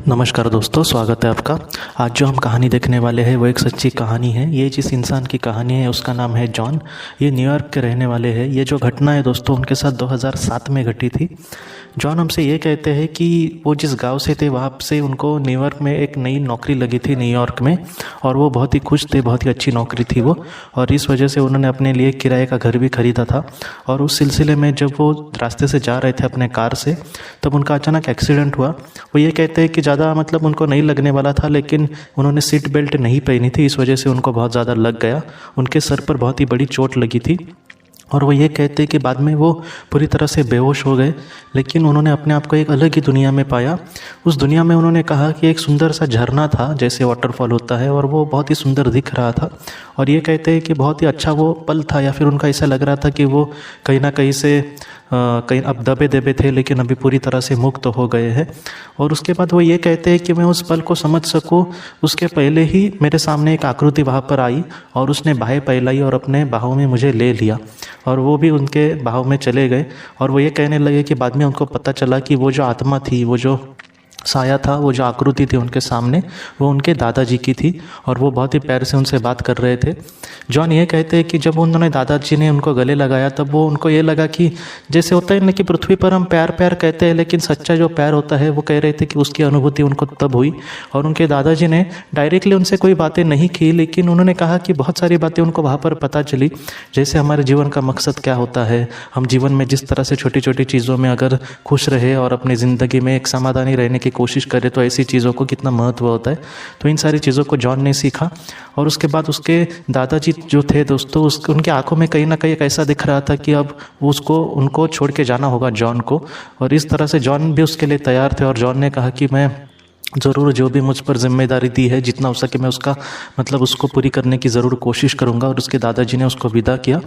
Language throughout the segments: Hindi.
नमस्कार दोस्तों, स्वागत है आपका। आज जो हम कहानी देखने वाले हैं वो एक सच्ची कहानी है। ये जिस इंसान की कहानी है उसका नाम है जॉन। ये न्यूयॉर्क के रहने वाले हैं। ये जो घटना है दोस्तों उनके साथ 2007 में घटी थी। जॉन हमसे ये कहते हैं कि वो जिस गांव से थे वहाँ से उनको न्यूयॉर्क में एक नई नौकरी लगी थी न्यूयॉर्क में, और वो बहुत ही खुश थे। बहुत ही अच्छी नौकरी थी वो, और इस वजह से उन्होंने अपने लिए किराए का घर भी खरीदा था। और उस सिलसिले में जब वो रास्ते से जा रहे थे अपने कार से, तब उनका अचानक एक्सीडेंट हुआ। वो ये कहते हैं कि ज़्यादा मतलब उनको नहीं लगने वाला था, लेकिन उन्होंने सीट बेल्ट नहीं पहनी थी, इस वजह से उनको बहुत ज़्यादा लग गया। उनके सर पर बहुत ही बड़ी चोट लगी थी, और वो ये कहते हैं कि बाद में वो पूरी तरह से बेहोश हो गए। लेकिन उन्होंने अपने आप को एक अलग ही दुनिया में पाया। उस दुनिया में उन्होंने कहा कि एक सुंदर सा झरना था, जैसे वाटरफॉल होता है, और वो बहुत ही सुंदर दिख रहा था। और ये कहते हैं कि बहुत ही अच्छा वो पल था, या फिर उनका ऐसा लग रहा था कि वो कहीं ना कहीं से कहीं अब दबे दबे थे, लेकिन अभी पूरी तरह से मुक्त हो गए हैं। और उसके बाद वो ये कहते हैं कि मैं उस पल को समझ सकूं, उसके पहले ही मेरे सामने एक आकृति वहाँ पर आई, और उसने बाहें फैलाई और अपने बाहों में मुझे ले लिया, और वो भी उनके बाहों में चले गए। और वो ये कहने लगे कि बाद में उनको पता चला कि वो जो आत्मा थी, वो जो साया था, वो जो आकृति थी उनके सामने, वो उनके दादाजी की थी, और वो बहुत ही प्यार से उनसे बात कर रहे थे। जॉन ये कहते हैं कि जब उन्होंने दादाजी ने उनको गले लगाया, तब वो उनको ये लगा कि जैसे होता है ना कि पृथ्वी पर हम प्यार प्यार कहते हैं, लेकिन सच्चा जो प्यार होता है, वो कह रहे थे कि उसकी अनुभूति उनको तब हुई। और उनके दादाजी ने डायरेक्टली उनसे कोई बातें नहीं की, लेकिन उन्होंने कहा कि बहुत सारी बातें उनको वहाँ पर पता चली, जैसे हमारे जीवन का मकसद क्या होता है। हम जीवन में जिस तरह से छोटी छोटी चीज़ों में अगर खुश रहे और अपनी ज़िंदगी में एक समाधानी रहने की कोशिश करे, तो ऐसी चीज़ों को कितना महत्व होता है। तो इन सारी चीज़ों को जॉन ने सीखा। और उसके बाद उसके दादाजी जो थे दोस्तों, उनकी आंखों में कहीं ना कहीं एक ऐसा दिख रहा था कि अब उनको छोड़ के जाना होगा जॉन को। और इस तरह से जॉन भी उसके लिए तैयार थे, और जॉन ने कहा कि मैं ज़रूर जो भी मुझ पर जिम्मेदारी दी है, जितना हो सके मैं उसका मतलब उसको पूरी करने की ज़रूर कोशिश करूँगा। और उसके दादाजी ने उसको विदा किया।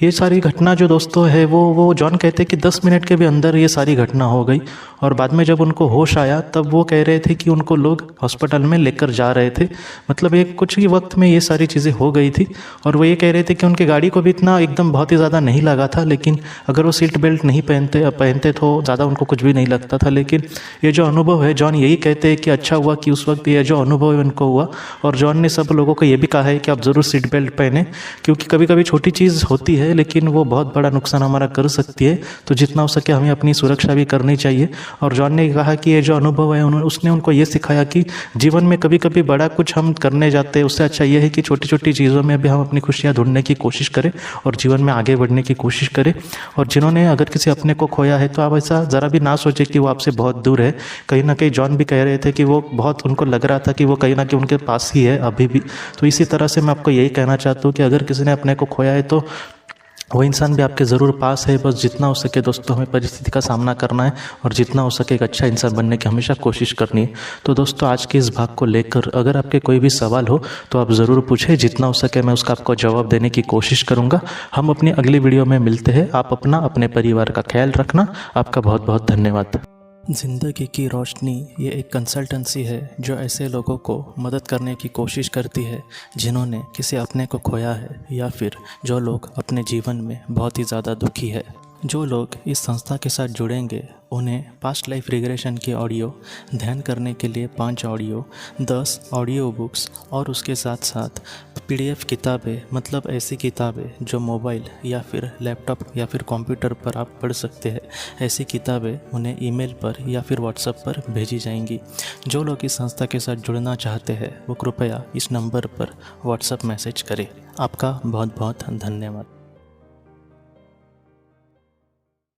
ये सारी घटना जो दोस्तों है, वो जॉन कहते हैं कि 10 मिनट के भी अंदर ये सारी घटना हो गई। और बाद में जब उनको होश आया, तब वो कह रहे थे कि उनको लोग हॉस्पिटल में लेकर जा रहे थे। मतलब एक कुछ ही वक्त में ये सारी चीज़ें हो गई थी। और वो ये कह रहे थे कि उनकी गाड़ी को भी इतना एकदम बहुत ही ज़्यादा नहीं लगा था, लेकिन अगर वो सीट बेल्ट नहीं पहनते तो ज़्यादा उनको कुछ भी नहीं लगता था। लेकिन ये जो अनुभव है, जॉन यही कहते हैं कि अच्छा हुआ कि उस वक्त ये जो अनुभव है उनको हुआ। और जॉन ने सब लोगों को ये भी कहा है कि आप ज़रूर सीट बेल्ट पहने, क्योंकि कभी कभी छोटी चीज़ होती है, लेकिन वो बहुत बड़ा नुकसान हमारा कर सकती है। तो जितना हो सके हमें अपनी सुरक्षा भी करनी चाहिए। और जॉन ने कहा कि ये जो अनुभव है उसने उनको ये सिखाया कि जीवन में कभी कभी बड़ा कुछ हम करने जाते हैं, उससे अच्छा ये है कि छोटी छोटी चीज़ों में भी हम अपनी खुशियाँ ढूंढने की कोशिश करें और जीवन में आगे बढ़ने की कोशिश करें। और जिन्होंने अगर किसी अपने को खोया है, तो आप ऐसा ज़रा भी ना सोचें कि वो आपसे बहुत दूर है। कहीं ना कहीं जॉन भी कह रहे थे कि वो बहुत उनको लग रहा था कि वो कहीं ना कहीं उनके पास ही है अभी भी। तो इसी तरह से मैं आपको यही कहना चाहता हूँ कि अगर किसी ने अपने को खोया है, तो वो इंसान भी आपके ज़रूर पास है। बस जितना हो सके दोस्तों हमें परिस्थिति का सामना करना है, और जितना हो सके एक अच्छा इंसान बनने की हमेशा कोशिश करनी है। तो दोस्तों आज के इस भाग को लेकर अगर आपके कोई भी सवाल हो, तो आप ज़रूर पूछें। जितना हो सके मैं उसका आपको जवाब देने की कोशिश करूँगा। हम अपनी अगली वीडियो में मिलते हैं। आप अपना अपने परिवार का ख्याल रखना। आपका बहुत बहुत धन्यवाद। ज़िंदगी की रोशनी ये एक कंसल्टेंसी है जो ऐसे लोगों को मदद करने की कोशिश करती है जिन्होंने किसी अपने को खोया है, या फिर जो लोग अपने जीवन में बहुत ही ज़्यादा दुखी है। जो लोग इस संस्था के साथ जुड़ेंगे, उन्हें पास्ट लाइफ रिग्रेशन की ऑडियो, ध्यान करने के लिए 5 ऑडियो, 10 ऑडियो बुक्स, और उसके साथ साथ PDF किताबें, मतलब ऐसी किताबें जो मोबाइल या फिर लैपटॉप या फिर कंप्यूटर पर आप पढ़ सकते हैं, ऐसी किताबें उन्हें ईमेल पर या फिर व्हाट्सएप पर भेजी जाएंगी। जो लोग इस संस्था के साथ जुड़ना चाहते हैं, वो कृपया इस नंबर पर व्हाट्सएप मैसेज करें। आपका बहुत बहुत धन्यवाद।